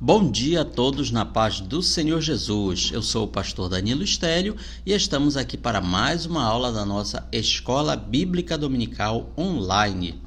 Bom dia a todos na paz do Senhor Jesus. Eu sou o pastor Danilo Estélio e estamos aqui para mais uma aula da nossa Escola Bíblica Dominical online,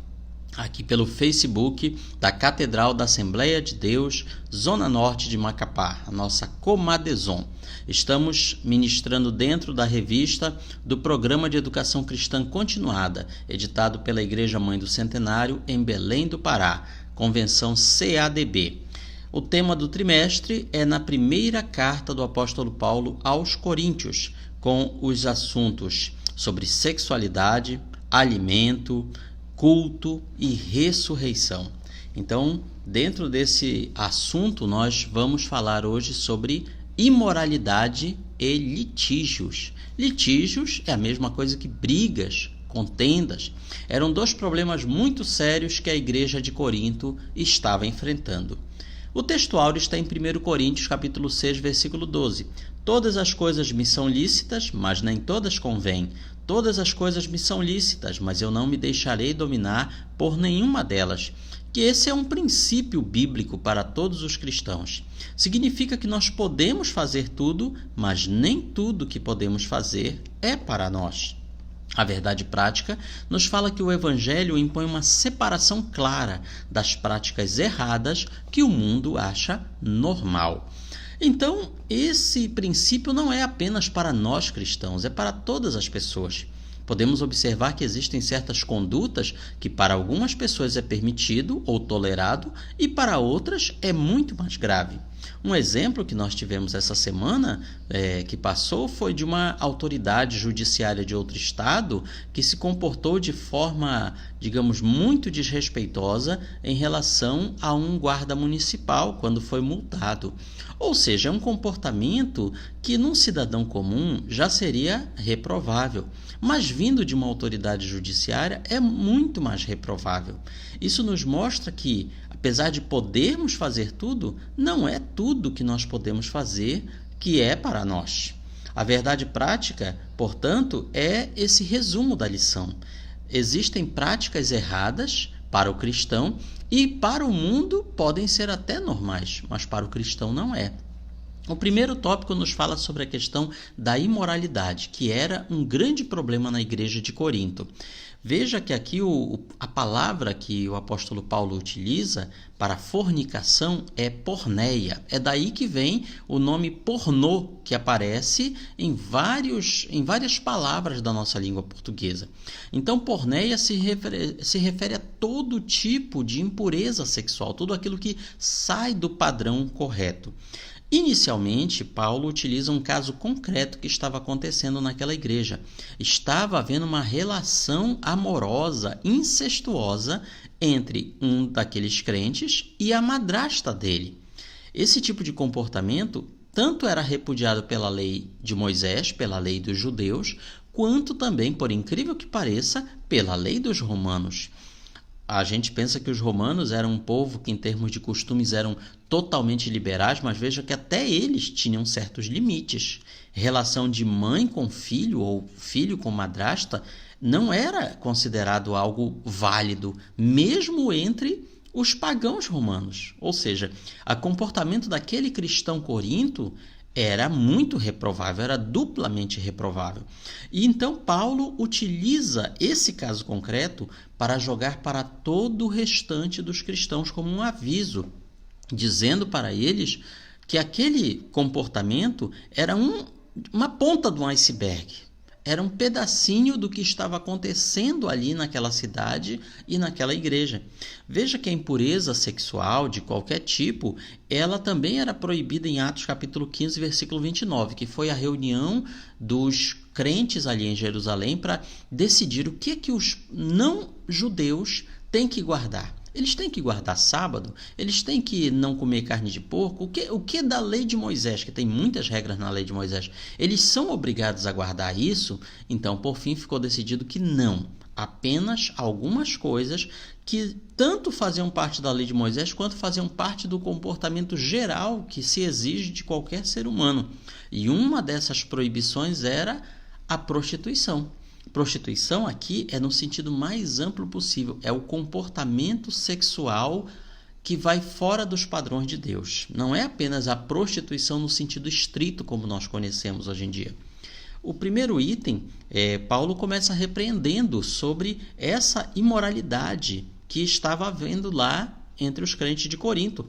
aqui pelo Facebook da Catedral da Assembleia de Deus, Zona Norte de Macapá, a nossa Comadezon. Estamos ministrando dentro da revista do Programa de Educação Cristã Continuada, editado pela Igreja Mãe do Centenário em Belém do Pará, Convenção CADB. O tema do trimestre é na primeira carta do apóstolo Paulo aos Coríntios, com os assuntos sobre sexualidade, alimento, culto e ressurreição. Então, dentro desse assunto, nós vamos falar hoje sobre imoralidade e litígios. Litígios é a mesma coisa que brigas, contendas. Eram dois problemas muito sérios que a igreja de Corinto estava enfrentando. O texto áureo está em 1 Coríntios, capítulo 6, versículo 12. Todas as coisas me são lícitas, mas nem todas convêm. Todas as coisas me são lícitas, mas eu não me deixarei dominar por nenhuma delas. Que esse é um princípio bíblico para todos os cristãos. Significa que nós podemos fazer tudo, mas nem tudo que podemos fazer é para nós. A verdade prática nos fala que o Evangelho impõe uma separação clara das práticas erradas que o mundo acha normal. Então, esse princípio não é apenas para nós cristãos, é para todas as pessoas. Podemos observar que existem certas condutas que para algumas pessoas é permitido ou tolerado e para outras é muito mais grave. Um exemplo que nós tivemos essa semana que passou foi de uma autoridade judiciária de outro estado que se comportou de forma, digamos, muito desrespeitosa em relação a um guarda municipal quando foi multado. Ou seja, é um comportamento que num cidadão comum já seria reprovável, mas vindo de uma autoridade judiciária é muito mais reprovável. Isso nos mostra que, apesar de podermos fazer tudo, não é tudo que nós podemos fazer que é para nós. A verdade prática, portanto, é esse resumo da lição. Existem práticas erradas para o cristão e para o mundo podem ser até normais, mas para o cristão não é. O primeiro tópico nos fala sobre a questão da imoralidade, que era um grande problema na igreja de Corinto. Veja que aqui a palavra que o apóstolo Paulo utiliza para fornicação é porneia. É daí que vem o nome pornô, que aparece em várias palavras da nossa língua portuguesa. Então, porneia se refere a todo tipo de impureza sexual, tudo aquilo que sai do padrão correto. Inicialmente, Paulo utiliza um caso concreto que estava acontecendo naquela igreja. Estava havendo uma relação amorosa, incestuosa, entre um daqueles crentes e a madrasta dele. Esse tipo de comportamento tanto era repudiado pela lei de Moisés, pela lei dos judeus, quanto também, por incrível que pareça, pela lei dos romanos. A gente pensa que os romanos eram um povo que, em termos de costumes, eram totalmente liberais, mas veja que até eles tinham certos limites. Relação de mãe com filho ou filho com madrasta não era considerado algo válido, mesmo entre os pagãos romanos. Ou seja, o comportamento daquele cristão corinto era muito reprovável, era duplamente reprovável. E então Paulo utiliza esse caso concreto para jogar para todo o restante dos cristãos como um aviso, dizendo para eles que aquele comportamento era uma ponta do iceberg. Era um pedacinho do que estava acontecendo ali naquela cidade e naquela igreja. Veja que a impureza sexual de qualquer tipo, ela também era proibida em Atos capítulo 15, versículo 29, que foi a reunião dos crentes ali em Jerusalém para decidir o que os não-judeus têm que guardar. Eles têm que guardar sábado, eles têm que não comer carne de porco. O que da lei de Moisés, que tem muitas regras na lei de Moisés, eles são obrigados a guardar isso? Então, por fim, ficou decidido que não. Apenas algumas coisas que tanto faziam parte da lei de Moisés, quanto faziam parte do comportamento geral que se exige de qualquer ser humano. E uma dessas proibições era a prostituição. Prostituição aqui é no sentido mais amplo possível, é o comportamento sexual que vai fora dos padrões de Deus. Não é apenas a prostituição no sentido estrito como nós conhecemos hoje em dia. O primeiro item, Paulo começa repreendendo sobre essa imoralidade que estava havendo lá entre os crentes de Corinto.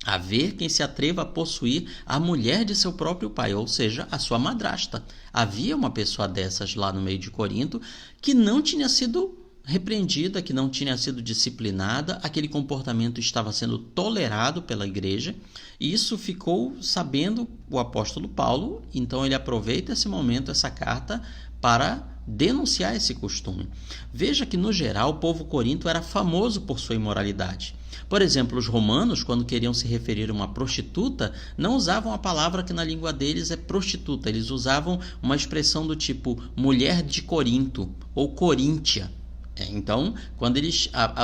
Haver quem se atreva a possuir a mulher de seu próprio pai, ou seja, a sua madrasta. Havia uma pessoa dessas lá no meio de Corinto que não tinha sido repreendida, que não tinha sido disciplinada, aquele comportamento estava sendo tolerado pela igreja, e isso ficou sabendo o apóstolo Paulo, então ele aproveita esse momento, essa carta, para denunciar esse costume. Veja que, no geral, o povo corinto era famoso por sua imoralidade. Por exemplo, os romanos, quando queriam se referir a uma prostituta, não usavam a palavra que na língua deles é prostituta, eles usavam uma expressão do tipo mulher de Corinto ou coríntia. Então, quando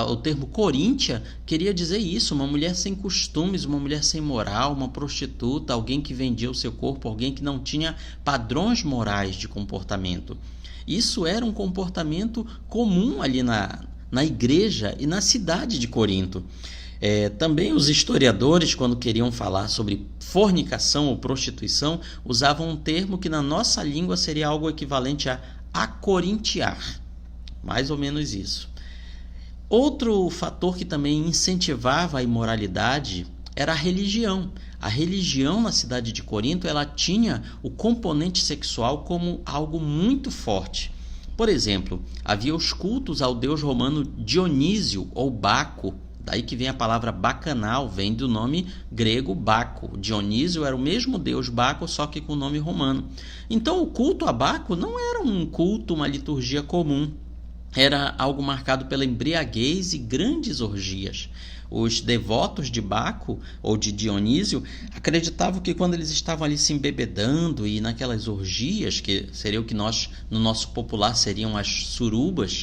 o termo coríntia queria dizer isso, uma mulher sem costumes, uma mulher sem moral, uma prostituta, alguém que vendia o seu corpo, alguém que não tinha padrões morais de comportamento. Isso era um comportamento comum ali na igreja e na cidade de Corinto. Também os historiadores, quando queriam falar sobre fornicação ou prostituição, usavam um termo que na nossa língua seria algo equivalente a acorintiar. Mais ou menos isso. Outro fator que também incentivava a imoralidade era a religião. A religião na cidade de Corinto, ela tinha o componente sexual como algo muito forte. Por exemplo, havia os cultos ao deus romano Dionísio ou Baco. Daí que vem a palavra bacanal, vem do nome grego Baco. Dionísio era o mesmo deus Baco, só que com o nome romano. Então o culto a Baco não era um culto, uma liturgia comum. Era algo marcado pela embriaguez e grandes orgias. Os devotos de Baco ou de Dionísio acreditavam que quando eles estavam ali se embebedando e naquelas orgias, que seria o que nós, no nosso popular, seriam as surubas,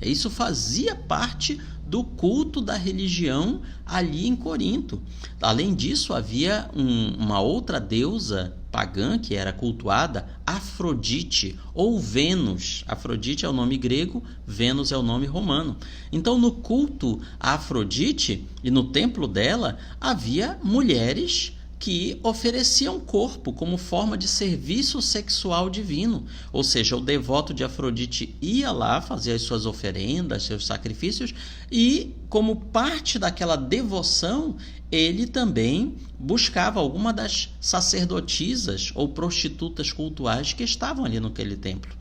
isso fazia parte do culto da religião ali em Corinto. Além disso, havia uma outra deusa pagã que era cultuada, Afrodite ou Vênus. Afrodite é o nome grego, Vênus é o nome romano. Então, no culto a Afrodite e no templo dela, havia mulheres que ofereciam corpo como forma de serviço sexual divino. Ou seja, o devoto de Afrodite ia lá fazer as suas oferendas, seus sacrifícios, e como parte daquela devoção, ele também buscava alguma das sacerdotisas ou prostitutas cultuais que estavam ali naquele templo.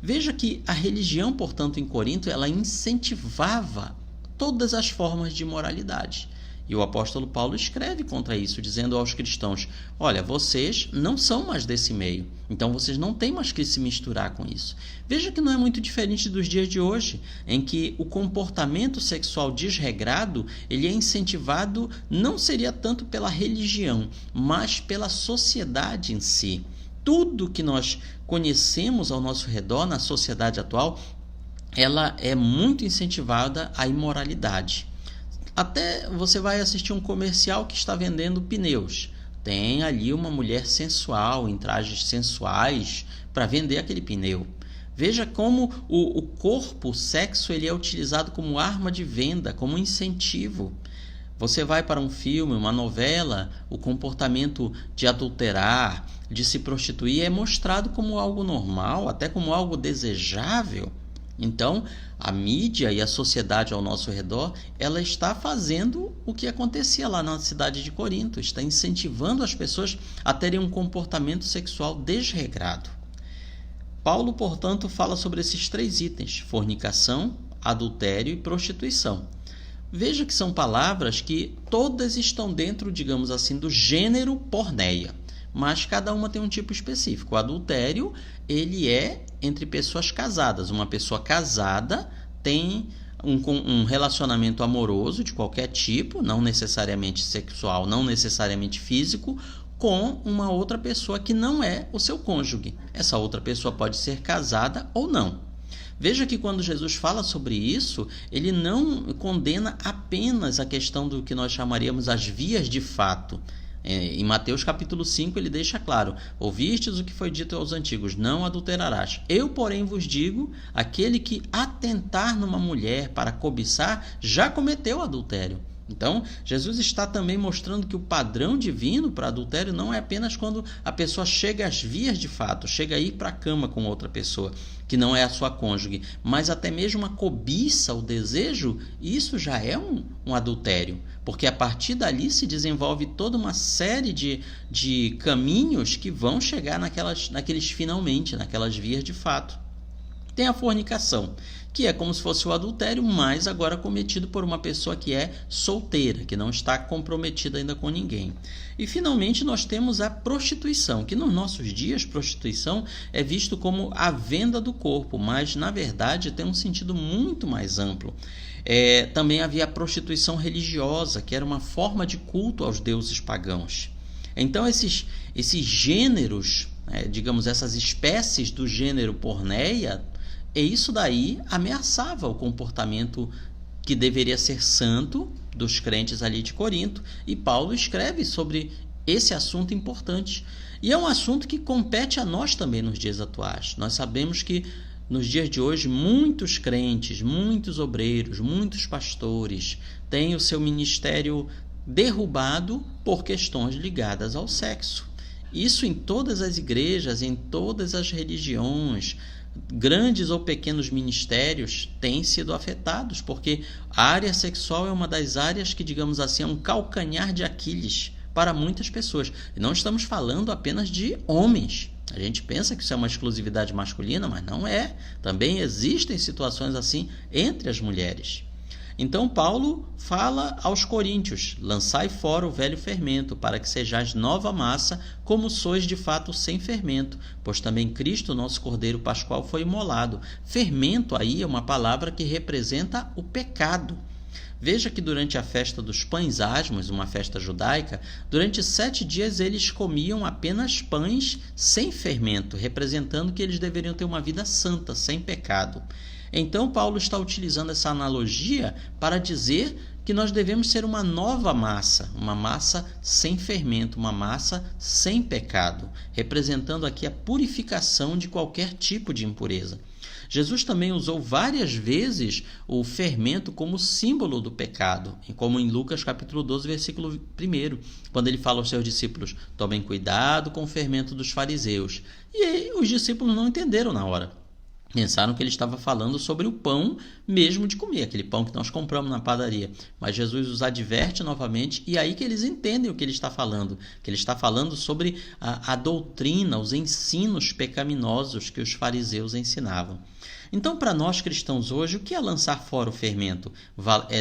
Veja que a religião, portanto, em Corinto, ela incentivava todas as formas de imoralidade. E o apóstolo Paulo escreve contra isso, dizendo aos cristãos: olha, vocês não são mais desse meio, então vocês não têm mais que se misturar com isso. Veja que não é muito diferente dos dias de hoje, em que o comportamento sexual desregrado, ele é incentivado, não seria tanto pela religião, mas pela sociedade em si. Tudo que nós conhecemos ao nosso redor, na sociedade atual, ela é muito incentivada à imoralidade. Até você vai assistir um comercial que está vendendo pneus. Tem ali uma mulher sensual, em trajes sensuais, para vender aquele pneu. Veja como o corpo, o sexo, ele é utilizado como arma de venda, como incentivo. Você vai para um filme, uma novela, o comportamento de adulterar, de se prostituir é mostrado como algo normal, até como algo desejável. Então, a mídia e a sociedade ao nosso redor, ela está fazendo o que acontecia lá na cidade de Corinto, está incentivando as pessoas a terem um comportamento sexual desregrado. Paulo, portanto, fala sobre esses 3 itens: fornicação, adultério e prostituição. Veja que são palavras que todas estão dentro, digamos assim, do gênero porneia, mas cada uma tem um tipo específico. O adultério, ele é entre pessoas casadas. Uma pessoa casada tem um relacionamento amoroso de qualquer tipo, não necessariamente sexual, não necessariamente físico, com uma outra pessoa que não é o seu cônjuge. Essa outra pessoa pode ser casada ou não. Veja que quando Jesus fala sobre isso, ele não condena apenas a questão do que nós chamaríamos as vias de fato. Em Mateus capítulo 5 ele deixa claro: ouvistes o que foi dito aos antigos, não adulterarás. Eu, porém, vos digo, aquele que atentar numa mulher para cobiçar, já cometeu adultério. Então, Jesus está também mostrando que o padrão divino para adultério não é apenas quando a pessoa chega às vias de fato, chega a ir para a cama com outra pessoa, que não é a sua cônjuge, mas até mesmo a cobiça, o desejo, isso já é um adultério, porque a partir dali se desenvolve toda uma série de caminhos que vão chegar naqueles finalmente, naquelas vias de fato. Tem a fornicação, que é como se fosse o adultério, mas agora cometido por uma pessoa que é solteira, que não está comprometida ainda com ninguém. E finalmente nós temos a prostituição, que nos nossos dias prostituição é visto como a venda do corpo, mas na verdade tem um sentido muito mais amplo. Também havia a prostituição religiosa, que era uma forma de culto aos deuses pagãos. Então esses gêneros, digamos, essas espécies do gênero porneia, e isso daí ameaçava o comportamento que deveria ser santo dos crentes ali de Corinto. E Paulo escreve sobre esse assunto importante. E é um assunto que compete a nós também nos dias atuais. Nós sabemos que nos dias de hoje muitos crentes, muitos obreiros, muitos pastores têm o seu ministério derrubado por questões ligadas ao sexo. Isso em todas as igrejas, em todas as religiões. Grandes ou pequenos ministérios têm sido afetados, porque a área sexual é uma das áreas que, digamos assim, é um calcanhar de Aquiles para muitas pessoas. E não estamos falando apenas de homens. A gente pensa que isso é uma exclusividade masculina, mas não é. Também existem situações assim entre as mulheres. Então Paulo fala aos coríntios: lançai fora o velho fermento, para que sejais nova massa, como sois de fato sem fermento, pois também Cristo, nosso Cordeiro Pascual, foi imolado. Fermento aí é uma palavra que representa o pecado. Veja que durante a festa dos pães asmos, uma festa judaica, durante 7 dias eles comiam apenas pães sem fermento, representando que eles deveriam ter uma vida santa, sem pecado. Então Paulo está utilizando essa analogia para dizer que nós devemos ser uma nova massa, uma massa sem fermento, uma massa sem pecado, representando aqui a purificação de qualquer tipo de impureza. Jesus também usou várias vezes o fermento como símbolo do pecado, como em Lucas capítulo 12, versículo 1, quando ele fala aos seus discípulos: tomem cuidado com o fermento dos fariseus. E aí os discípulos não entenderam na hora. Pensaram que ele estava falando sobre o pão mesmo de comer, aquele pão que nós compramos na padaria. Mas Jesus os adverte novamente, e aí que eles entendem o que ele está falando. Que ele está falando sobre a doutrina, os ensinos pecaminosos que os fariseus ensinavam. Então, para nós cristãos hoje, o que é lançar fora o fermento?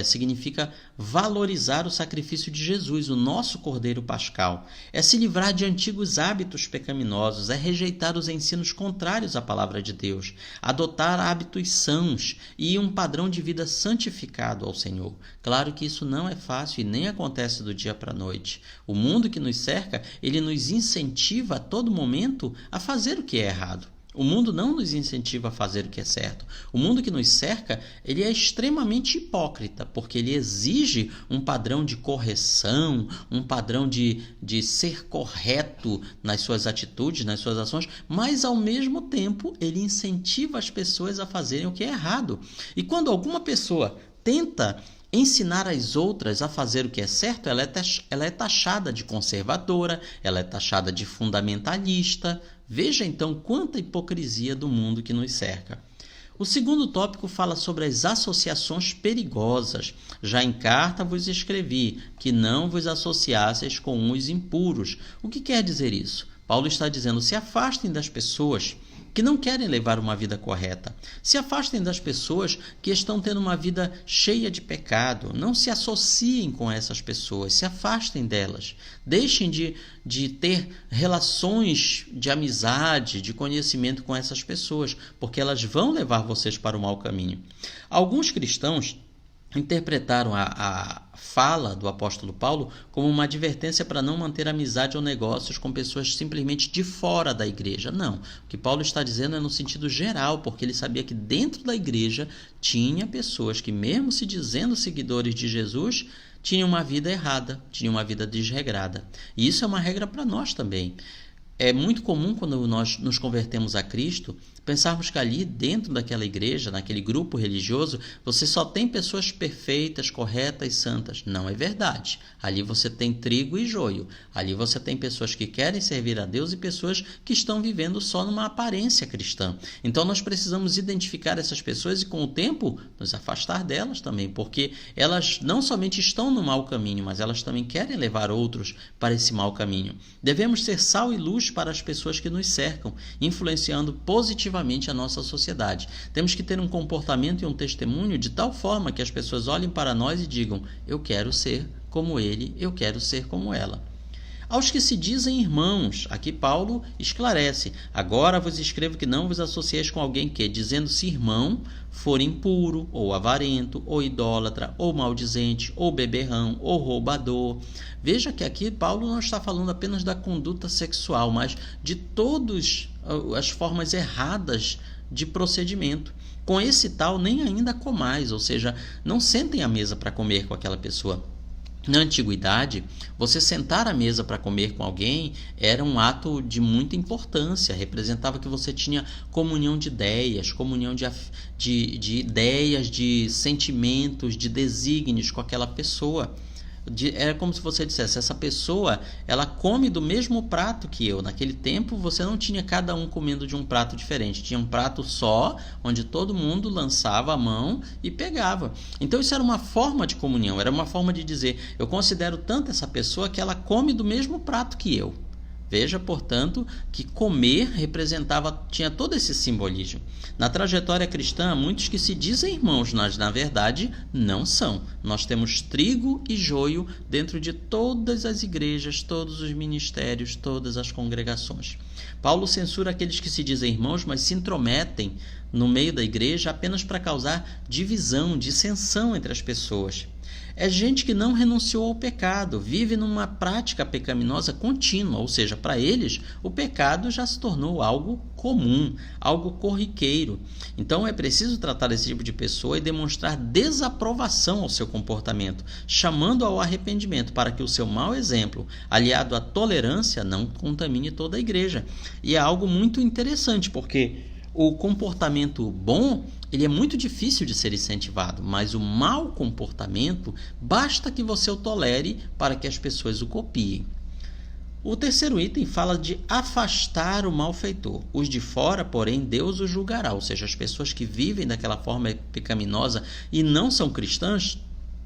Significa valorizar o sacrifício de Jesus, o nosso Cordeiro Pascal. É se livrar de antigos hábitos pecaminosos, é rejeitar os ensinos contrários à palavra de Deus, adotar hábitos sãos e um padrão de vida santificado ao Senhor. Claro que isso não é fácil e nem acontece do dia para a noite. O mundo que nos cerca, ele nos incentiva a todo momento a fazer o que é errado. O mundo não nos incentiva a fazer o que é certo. O mundo que nos cerca, ele é extremamente hipócrita, porque ele exige um padrão de correção, um padrão de ser correto nas suas atitudes, nas suas ações, mas ao mesmo tempo ele incentiva as pessoas a fazerem o que é errado. E quando alguma pessoa tenta ensinar as outras a fazer o que é certo, ela é taxada de conservadora, ela é taxada de fundamentalista. Veja então quanta hipocrisia do mundo que nos cerca. O segundo tópico fala sobre as associações perigosas. Já em carta vos escrevi que não vos associasseis com os impuros. O que quer dizer isso? Paulo está dizendo: se afastem das pessoas que não querem levar uma vida correta. Se afastem das pessoas que estão tendo uma vida cheia de pecado. Não se associem com essas pessoas, se afastem delas. Deixem de ter relações de amizade, de conhecimento com essas pessoas, porque elas vão levar vocês para o mau caminho. Alguns cristãos interpretaram a fala do apóstolo Paulo como uma advertência para não manter amizade ou negócios com pessoas simplesmente de fora da igreja. Não, o que Paulo está dizendo é no sentido geral, porque ele sabia que dentro da igreja tinha pessoas que, mesmo se dizendo seguidores de Jesus, tinham uma vida errada, tinham uma vida desregrada. E isso é uma regra para nós também. É muito comum, quando nós nos convertemos a Cristo, pensarmos que ali dentro daquela igreja, naquele grupo religioso, você só tem pessoas perfeitas, corretas, santas. Não é verdade. Ali você tem trigo e joio. Ali você tem pessoas que querem servir a Deus e pessoas que estão vivendo só numa aparência cristã. Então nós precisamos identificar essas pessoas e, com o tempo, nos afastar delas também, porque elas não somente estão no mau caminho, mas elas também querem levar outros para esse mau caminho. Devemos ser sal e luz para as pessoas que nos cercam, influenciando positivamente a nossa sociedade. Temos que ter um comportamento e um testemunho de tal forma que as pessoas olhem para nós e digam: eu quero ser como ele, eu quero ser como ela. Aos que se dizem irmãos, aqui Paulo esclarece: agora vos escrevo que não vos associeis com alguém que, dizendo-se irmão, for impuro, ou avarento, ou idólatra, ou maldizente, ou beberrão, ou roubador. Veja que aqui Paulo não está falando apenas da conduta sexual, mas de todas as formas erradas de procedimento. Com esse tal, nem ainda comais, ou seja, não sentem à mesa para comer com aquela pessoa. Na antiguidade, você sentar à mesa para comer com alguém era um ato de muita importância, representava que você tinha comunhão de ideias, comunhão de ideias, de sentimentos, de desígnios com aquela pessoa. Era como se você dissesse: essa pessoa, ela come do mesmo prato que eu. Naquele tempo você não tinha cada um comendo de um prato diferente, tinha um prato só, onde todo mundo lançava a mão e pegava. Então isso era uma forma de comunhão, era uma forma de dizer: eu considero tanto essa pessoa que ela come do mesmo prato que eu. Veja, portanto, que comer tinha todo esse simbolismo. Na trajetória cristã, há muitos que se dizem irmãos, mas na verdade não são. Nós temos trigo e joio dentro de todas as igrejas, todos os ministérios, todas as congregações. Paulo censura aqueles que se dizem irmãos, mas se intrometem no meio da igreja apenas para causar divisão, dissensão entre as pessoas. É gente que não renunciou ao pecado, vive numa prática pecaminosa contínua, ou seja, para eles o pecado já se tornou algo comum, algo corriqueiro. Então é preciso tratar esse tipo de pessoa e demonstrar desaprovação ao seu comportamento, chamando ao arrependimento, para que o seu mau exemplo, aliado à tolerância, não contamine toda a igreja. E é algo muito interessante, porque o comportamento bom, ele é muito difícil de ser incentivado, mas o mau comportamento, basta que você o tolere para que as pessoas o copiem. O terceiro item fala de afastar o malfeitor. Os de fora, porém, Deus os julgará. Ou seja, as pessoas que vivem daquela forma pecaminosa e não são cristãs,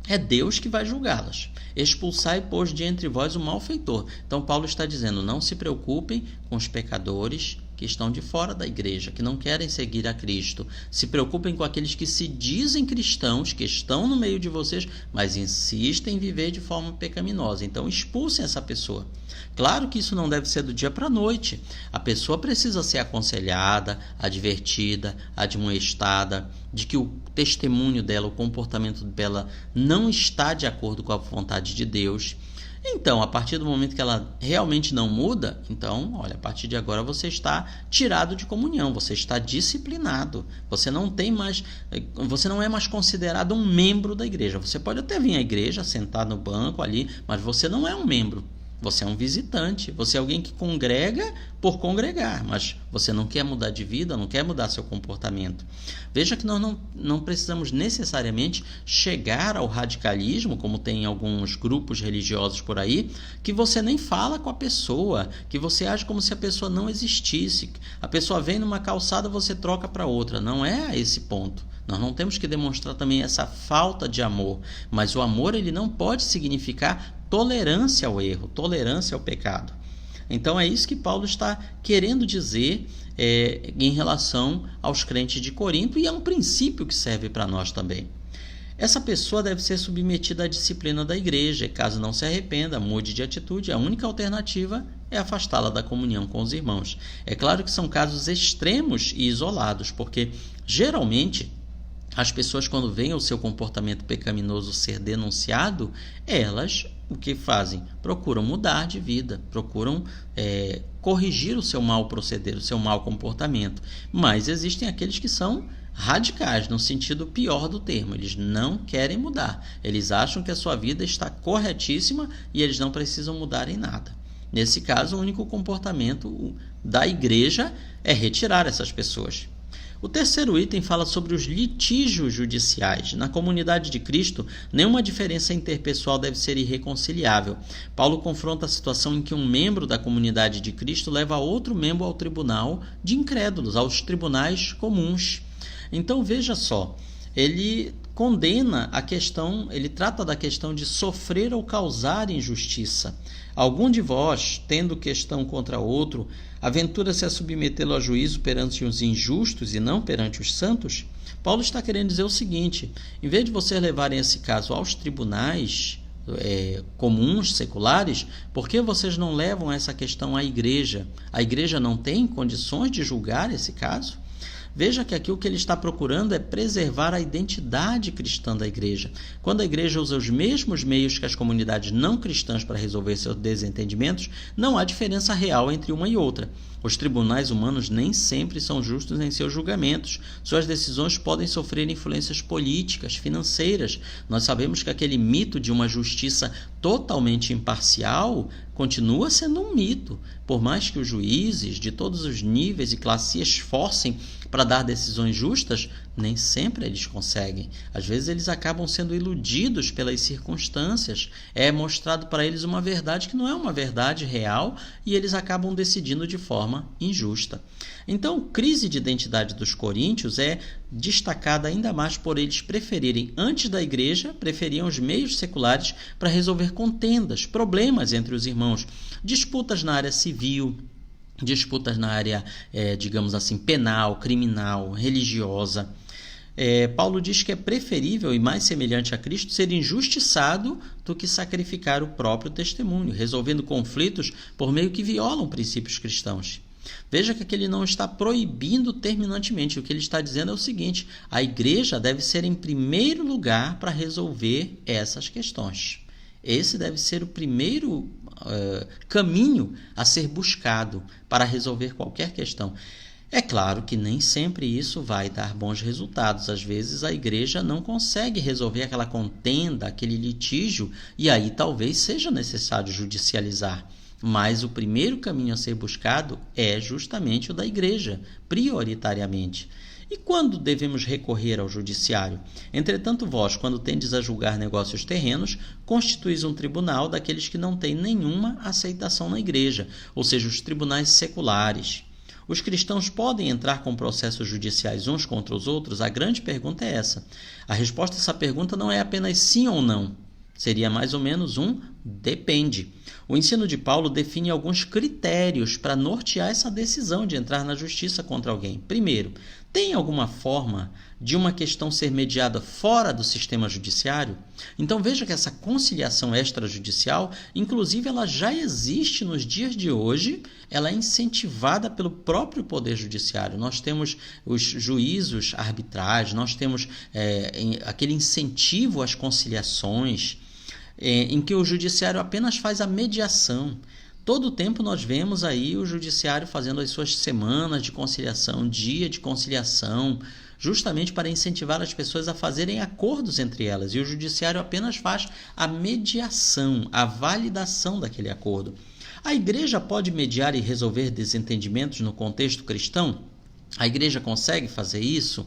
é Deus que vai julgá-las. Expulsai, pois, de entre vós o malfeitor. Então Paulo está dizendo: não se preocupem com os pecadores que estão de fora da igreja, que não querem seguir a Cristo. Se preocupem com aqueles que se dizem cristãos, que estão no meio de vocês, mas insistem em viver de forma pecaminosa. Então expulsem essa pessoa. Claro que isso não deve ser do dia para a noite. A pessoa precisa ser aconselhada, advertida, admoestada de que o testemunho dela, o comportamento dela não está de acordo com a vontade de Deus. Então, a partir do momento que ela realmente não muda, então, olha, a partir de agora você está tirado de comunhão, você está disciplinado, você não é mais considerado um membro da igreja. Você pode até vir à igreja, sentar no banco ali, mas você não é um membro. Você é um visitante, você é alguém que congrega por congregar, mas você não quer mudar de vida, não quer mudar seu comportamento. Veja que nós não precisamos necessariamente chegar ao radicalismo, como tem em alguns grupos religiosos por aí, que você nem fala com a pessoa, que você age como se a pessoa não existisse. A pessoa vem numa calçada, você troca para outra. Não é a esse ponto. Nós não temos que demonstrar também essa falta de amor, mas o amor, ele não pode significar tolerância ao erro, tolerância ao pecado. Então é isso que Paulo está querendo dizer em relação aos crentes de Corinto, e é um princípio que serve para nós também. Essa pessoa deve ser submetida à disciplina da igreja, e caso não se arrependa, mude de atitude, a única alternativa é afastá-la da comunhão com os irmãos. É claro que são casos extremos e isolados, porque geralmente as pessoas, quando veem o seu comportamento pecaminoso ser denunciado, elas o que fazem? Procuram mudar de vida, procuram corrigir o seu mau proceder, o seu mau comportamento. Mas existem aqueles que são radicais, no sentido pior do termo. Eles não querem mudar. Eles acham que a sua vida está corretíssima e eles não precisam mudar em nada. Nesse caso, o único comportamento da igreja é retirar essas pessoas. O terceiro item fala sobre os litígios judiciais. Na comunidade de Cristo, nenhuma diferença interpessoal deve ser irreconciliável. Paulo confronta a situação em que um membro da comunidade de Cristo leva outro membro ao tribunal de incrédulos, aos tribunais comuns. Então veja só, ele condena a questão, ele trata da questão de sofrer ou causar injustiça. Algum de vós, tendo questão contra outro, aventura-se a submetê-lo a juízo perante os injustos e não perante os santos? Paulo está querendo dizer o seguinte: em vez de vocês levarem esse caso aos tribunais comuns, seculares, por que vocês não levam essa questão à igreja? A igreja não tem condições de julgar esse caso? Veja que aqui o que ele está procurando é preservar a identidade cristã da igreja. Quando a igreja usa os mesmos meios que as comunidades não cristãs para resolver seus desentendimentos, não há diferença real entre uma e outra. Os tribunais humanos nem sempre são justos em seus julgamentos. Suas decisões podem sofrer influências políticas, financeiras. Nós sabemos que aquele mito de uma justiça totalmente imparcial continua sendo um mito. Por mais que os juízes de todos os níveis e classes se esforcem para dar decisões justas, nem sempre eles conseguem. Às vezes eles acabam sendo iludidos pelas circunstâncias. É mostrado para eles uma verdade que não é uma verdade real e eles acabam decidindo de forma injusta. Então, a crise de identidade dos coríntios é destacada ainda mais por eles preferirem, antes da igreja, preferiam os meios seculares para resolver contendas, problemas entre os irmãos, disputas na área civil, disputas na área, digamos assim, penal, criminal, religiosa. Paulo diz que é preferível e mais semelhante a Cristo ser injustiçado do que sacrificar o próprio testemunho, resolvendo conflitos por meio que violam princípios cristãos. Veja que aqui ele não está proibindo terminantemente. O que ele está dizendo é o seguinte: a igreja deve ser em primeiro lugar para resolver essas questões. Esse deve ser o primeiro caminho a ser buscado para resolver qualquer questão. É claro que nem sempre isso vai dar bons resultados. Às vezes a igreja não consegue resolver aquela contenda, aquele litígio, e aí talvez seja necessário judicializar. Mas o primeiro caminho a ser buscado é justamente o da igreja, prioritariamente. E quando devemos recorrer ao judiciário? Entretanto, vós, quando tendes a julgar negócios terrenos, constituís um tribunal daqueles que não têm nenhuma aceitação na igreja, ou seja, os tribunais seculares. Os cristãos podem entrar com processos judiciais uns contra os outros? A grande pergunta é essa. A resposta a essa pergunta não é apenas sim ou não. Seria mais ou menos um depende. O ensino de Paulo define alguns critérios para nortear essa decisão de entrar na justiça contra alguém. Primeiro, tem alguma forma de uma questão ser mediada fora do sistema judiciário? Então veja que essa conciliação extrajudicial, inclusive, ela já existe nos dias de hoje, ela é incentivada pelo próprio Poder Judiciário. Nós temos os juízos arbitrais, nós temos aquele incentivo às conciliações, em que o judiciário apenas faz a mediação. Todo o tempo nós vemos aí o judiciário fazendo as suas semanas de conciliação, dia de conciliação, justamente para incentivar as pessoas a fazerem acordos entre elas. E o judiciário apenas faz a mediação, a validação daquele acordo. A igreja pode mediar e resolver desentendimentos no contexto cristão? A igreja consegue fazer isso?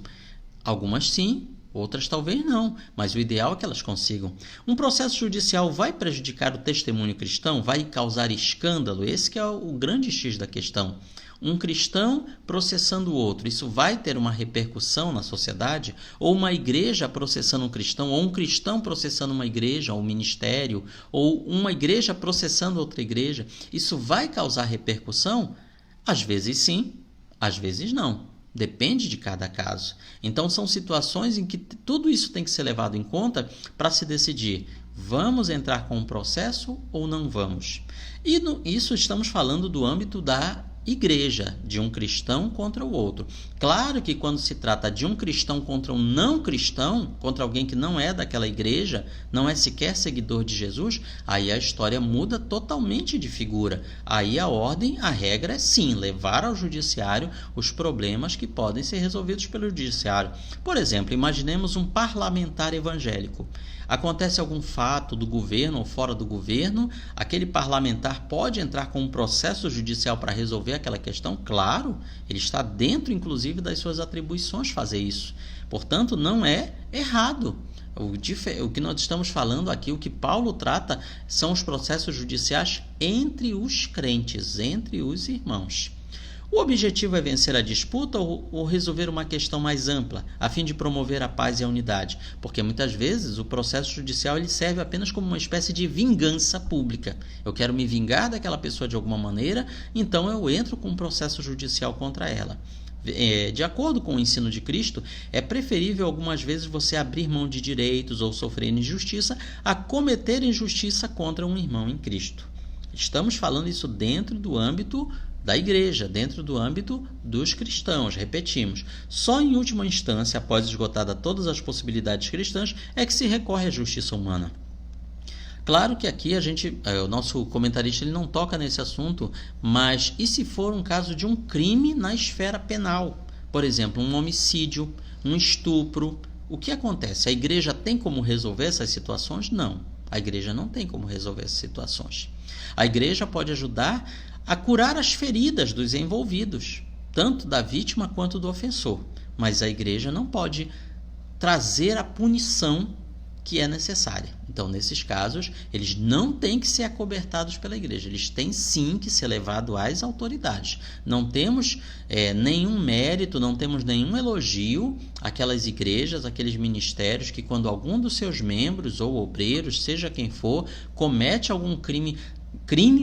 Algumas sim. Outras talvez não, mas o ideal é que elas consigam. Um processo judicial vai prejudicar o testemunho cristão? Vai causar escândalo? Esse que é o grande X da questão. Um cristão processando o outro, isso vai ter uma repercussão na sociedade? Ou uma igreja processando um cristão, ou um cristão processando uma igreja, ou um ministério, ou uma igreja processando outra igreja, isso vai causar repercussão? Às vezes sim, às vezes não. Depende de cada caso. Então são situações em que tudo isso tem que ser levado em conta para se decidir: vamos entrar com um processo ou não vamos? E isso estamos falando do âmbito da igreja, de um cristão contra o outro. Claro que quando se trata de um cristão contra um não cristão, contra alguém que não é daquela igreja, não é sequer seguidor de Jesus, aí a história muda totalmente de figura. Aí a ordem, a regra é sim, levar ao judiciário os problemas que podem ser resolvidos pelo judiciário. Por exemplo, imaginemos um parlamentar evangélico. Acontece algum fato do governo ou fora do governo, aquele parlamentar pode entrar com um processo judicial para resolver aquela questão? Claro, ele está dentro, inclusive, das suas atribuições fazer isso. Portanto, não é errado. O que nós estamos falando aqui, o que Paulo trata, são os processos judiciais entre os crentes, entre os irmãos. O objetivo é vencer a disputa ou resolver uma questão mais ampla, a fim de promover a paz e a unidade? Porque muitas vezes o processo judicial ele serve apenas como uma espécie de vingança pública. Eu quero me vingar daquela pessoa de alguma maneira, então eu entro com um processo judicial contra ela. De acordo com o ensino de Cristo, é preferível algumas vezes você abrir mão de direitos ou sofrer injustiça a cometer injustiça contra um irmão em Cristo. Estamos falando isso dentro do âmbito da igreja, dentro do âmbito dos cristãos, repetimos. Só em última instância, após esgotada todas as possibilidades cristãs, é que se recorre à justiça humana. Claro que aqui o nosso comentarista ele não toca nesse assunto, mas e se for um caso de um crime na esfera penal? Por exemplo, um homicídio, um estupro. O que acontece? A igreja tem como resolver essas situações? Não. A igreja não tem como resolver essas situações. A igreja pode ajudar a curar as feridas dos envolvidos, tanto da vítima quanto do ofensor. Mas a igreja não pode trazer a punição que é necessária. Então, nesses casos, eles não têm que ser acobertados pela igreja, eles têm sim que ser levados às autoridades. Não temos nenhum mérito, não temos nenhum elogio àquelas igrejas, àqueles ministérios que quando algum dos seus membros ou obreiros, seja quem for, comete algum crime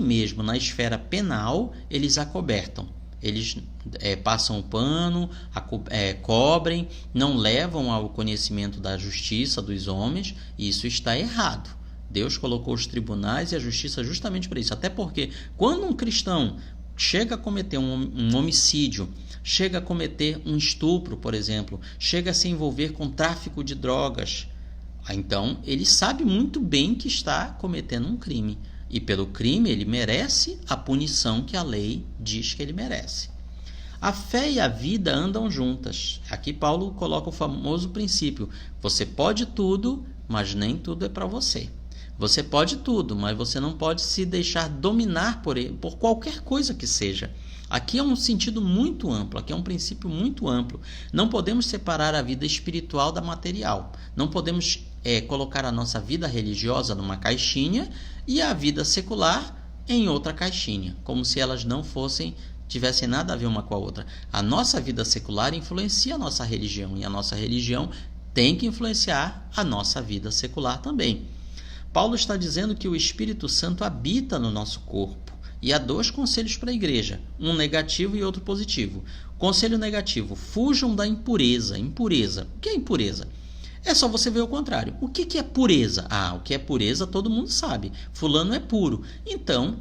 mesmo na esfera penal, eles acobertam. Eles passam o pano, cobrem, não levam ao conhecimento da justiça dos homens, e isso está errado. Deus colocou os tribunais e a justiça justamente para isso. Até porque quando um cristão chega a cometer um homicídio, chega a cometer um estupro, por exemplo, chega a se envolver com tráfico de drogas, então ele sabe muito bem que está cometendo um crime. E pelo crime ele merece a punição que a lei diz que ele merece. A fé e a vida andam juntas. Aqui Paulo coloca o famoso princípio: você pode tudo, mas nem tudo é para você. Você pode tudo, mas você não pode se deixar dominar por qualquer coisa que seja. Aqui é um sentido muito amplo, aqui é um princípio muito amplo. Não podemos separar a vida espiritual da material. Não podemos colocar a nossa vida religiosa numa caixinha e a vida secular em outra caixinha, como se elas não tivessem nada a ver uma com a outra. A nossa vida secular influencia a nossa religião e a nossa religião tem que influenciar a nossa vida secular também. Paulo está dizendo que o Espírito Santo habita no nosso corpo. E há dois conselhos para a igreja, um negativo e outro positivo. Conselho negativo: fujam da impureza. Impureza. O que é impureza? É só você ver o contrário. O que é pureza? O que é pureza todo mundo sabe. Fulano é puro. Então,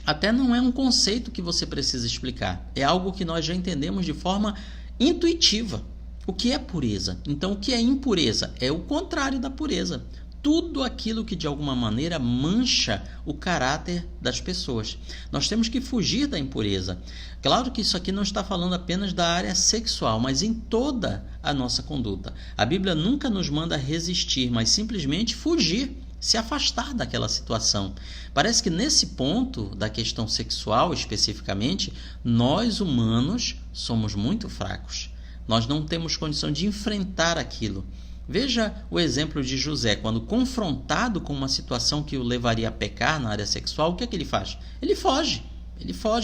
até não é um conceito que você precisa explicar. É algo que nós já entendemos de forma intuitiva. O que é pureza? Então, o que é impureza? É o contrário da pureza. Tudo aquilo que de alguma maneira mancha o caráter das pessoas. Nós temos que fugir da impureza. Claro que isso aqui não está falando apenas da área sexual, mas em toda a nossa conduta. A Bíblia nunca nos manda resistir, mas simplesmente fugir, se afastar daquela situação. Parece que nesse ponto da questão sexual especificamente, nós humanos somos muito fracos. Nós não temos condição de enfrentar aquilo. Veja o exemplo de José, quando confrontado com uma situação que o levaria a pecar na área sexual, o que é que ele faz? Ele foge,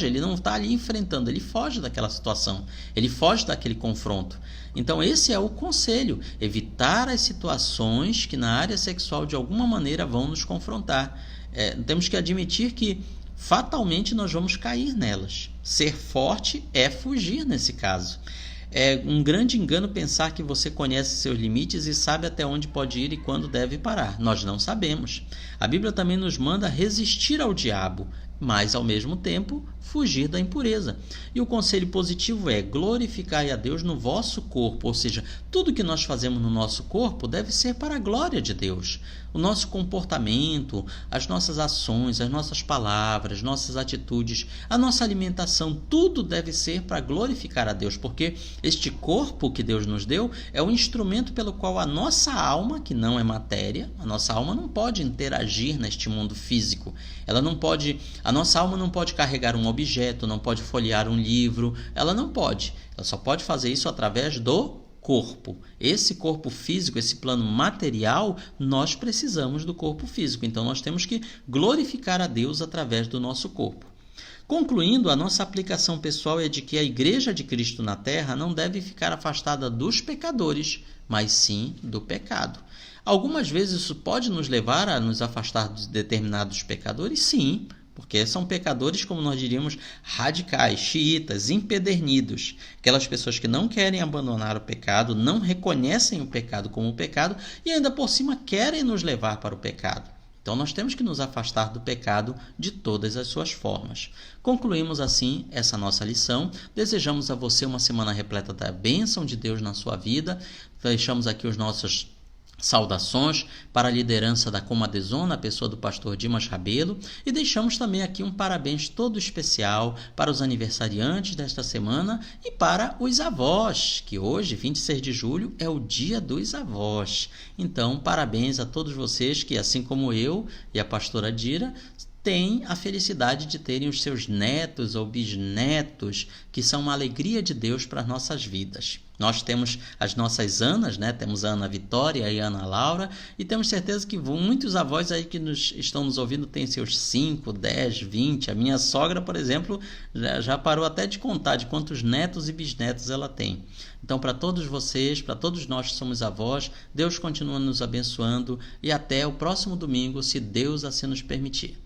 ele não está ali enfrentando, ele foge daquela situação, ele foge daquele confronto. Então esse é o conselho, evitar as situações que na área sexual de alguma maneira vão nos confrontar. Temos que admitir que fatalmente nós vamos cair nelas. Ser forte é fugir nesse caso. É um grande engano pensar que você conhece seus limites e sabe até onde pode ir e quando deve parar. Nós não sabemos. A Bíblia também nos manda resistir ao diabo. mas ao mesmo tempo fugir da impureza. E o conselho positivo é: glorificai a Deus no vosso corpo, ou seja, tudo que nós fazemos no nosso corpo deve ser para a glória de Deus. O nosso comportamento, as nossas ações, as nossas palavras, nossas atitudes, a nossa alimentação, tudo deve ser para glorificar a Deus, porque este corpo que Deus nos deu é o instrumento pelo qual a nossa alma, que não é matéria, a nossa alma não pode interagir neste mundo físico. A nossa alma não pode carregar um objeto, não pode folhear um livro, ela não pode. Ela só pode fazer isso através do corpo. Esse corpo físico, esse plano material, nós precisamos do corpo físico. Então nós temos que glorificar a Deus através do nosso corpo. Concluindo, a nossa aplicação pessoal é de que a Igreja de Cristo na Terra não deve ficar afastada dos pecadores, mas sim do pecado. Algumas vezes isso pode nos levar a nos afastar de determinados pecadores, sim, porque são pecadores, como nós diríamos, radicais, xiitas, empedernidos. Aquelas pessoas que não querem abandonar o pecado, não reconhecem o pecado como pecado e ainda por cima querem nos levar para o pecado. Então nós temos que nos afastar do pecado de todas as suas formas. Concluímos assim essa nossa lição. Desejamos a você uma semana repleta da bênção de Deus na sua vida. Deixamos aqui os nossos saudações para a liderança da Comadezona, a pessoa do pastor Dimas Rabelo, e deixamos também aqui um parabéns todo especial para os aniversariantes desta semana e para os avós, que hoje, 26 de julho, é o dia dos avós. Então, parabéns a todos vocês que, assim como eu e a pastora Dira, têm a felicidade de terem os seus netos ou bisnetos, que são uma alegria de Deus para as nossas vidas. Nós temos as nossas Anas, né? Temos a Ana Vitória e a Ana Laura, e temos certeza que muitos avós aí que estão nos ouvindo têm seus 5, 10, 20. A minha sogra, por exemplo, já parou até de contar de quantos netos e bisnetos ela tem. Então, para todos vocês, para todos nós que somos avós, Deus continua nos abençoando e até o próximo domingo, se Deus assim nos permitir.